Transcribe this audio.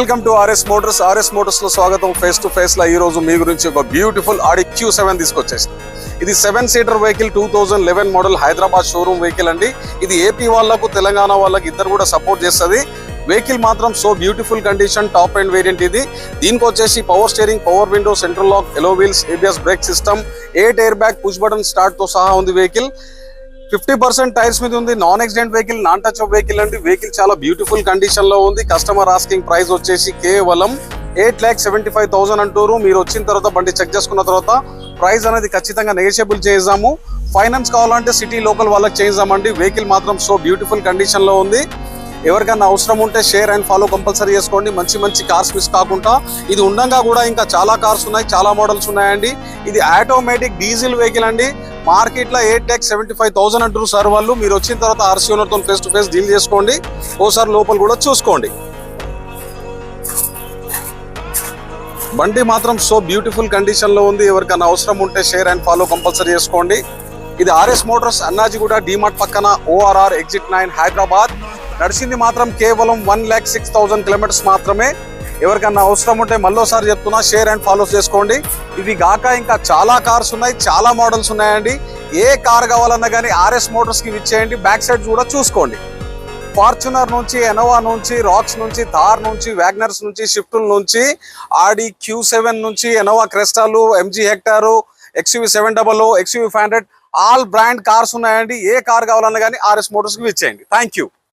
Welcome to RS Motors. RS Motors లో స్వాగతం. Face to face లో ఈ రోజు మీ గురించి ఒక బ్యూటిఫుల్ ఆడి Q7 తీసుకొచ్చేసి, ఇది 7 seater vehicle, 2011 model, Hyderabad showroom vehicle అండి. ఇది ఏపీ వాళ్ళకు తెలంగాణ వాళ్ళకి ఇద్దరు కూడా సపోర్ట్ చేస్తుంది. వెహికల్ మాత్రం so beautiful condition, top and variant ఇది. దీనికి వచ్చేసి power steering, power window, central lock, alloy wheels, ABS brake system, 8 air bag, push button start తో సహా ఉంది వెహికల్. 50% టైర్స్ మీద ఉంది. Non accident vehicle, non touch up vehicle అండి. Vehicle చాలా బ్యూటిఫుల్ కండిషన్ లో ఉంది. కస్టమర్ ఆస్కింగ్ ప్రైస్ వచ్చేసి కేవలం 8,75,000 అంటారు. మీరు వచ్చిన తర్వాత బండి చెక్ చేసుకున్న తర్వాత ప్రైస్ అనేది ఖచ్చితంగా నెగోషియబుల్ చేద్దాము. ఫైనాన్స్ కావాలంటే సిటీ లోకల్ వాళ్ళకి చేద్దామండి. వెహికల్ మాత్రం సో బ్యూటిఫుల్ కండిషన్ లో ఉంది. ఎవరికైనా అవసరం ఉంటే షేర్ అండ్ ఫాలో కంపల్సరీ చేసుకోండి. మంచి మంచి కార్స్ మిస్ కాకుండా. ఇది ఉండగా కూడా ఇంకా చాలా కార్స్ ఉన్నాయి, చాలా మోడల్స్ ఉన్నాయండి. ఇది ఆటోమేటిక్ డీజిల్ వెహికల్ అండి. మార్కెట్ లో 8,75,000 అంటారు సార్ వాళ్ళు. మీరు వచ్చిన తర్వాత ఆర్సీ ఓనర్ తో ఫేస్ టు ఫేస్ డీల్ చేసుకోండి. ఓసారి లోపల కూడా చూసుకోండి. బండి మాత్రం సో బ్యూటిఫుల్ కండిషన్ లో ఉంది. ఎవరికైనా అవసరం ఉంటే షేర్ అండ్ ఫాలో కంపల్సరీ చేసుకోండి. ఇది ఆర్ఎస్ మోటార్స్, అన్నాజీగూడ డిమార్ట్ పక్కన, ORR ఎగ్జిట్ 9, హైదరాబాద్. నడిచింది మాత్రం కేవలం 1,06,000 కిలోమీటర్స్ మాత్రమే. ఎవరికన్నా అవసరం ఉంటే మళ్ళీసారి చెప్తున్నా, షేర్ అండ్ ఫాలో చేసుకోండి. ఇవి గాక ఇంకా చాలా కార్స్ ఉన్నాయి, చాలా మోడల్స్ ఉన్నాయండి. ఏ కార్ కావాలన్నా కానీ ఆర్ఎస్ మోటార్స్ కి విచ్చేయండి. బ్యాక్ సైడ్ కూడా చూసుకోండి. ఫార్చునర్ నుంచి, ఎనోవా నుంచి, రాక్స్ నుంచి, థార్ నుంచి, వ్యాగనర్స్ నుంచి, షిఫ్టుల నుంచి, ఆడి Q7 నుంచి, ఎనోవా క్రెస్టాలు, MG Hector, XUV 700, XUV 500, all brand cars ఉన్నాయండి. ఏ కార్ కావాలన్నా కానీ ఆర్ఎస్ మోటార్స్ కి విచ్చేయండి. Thank you.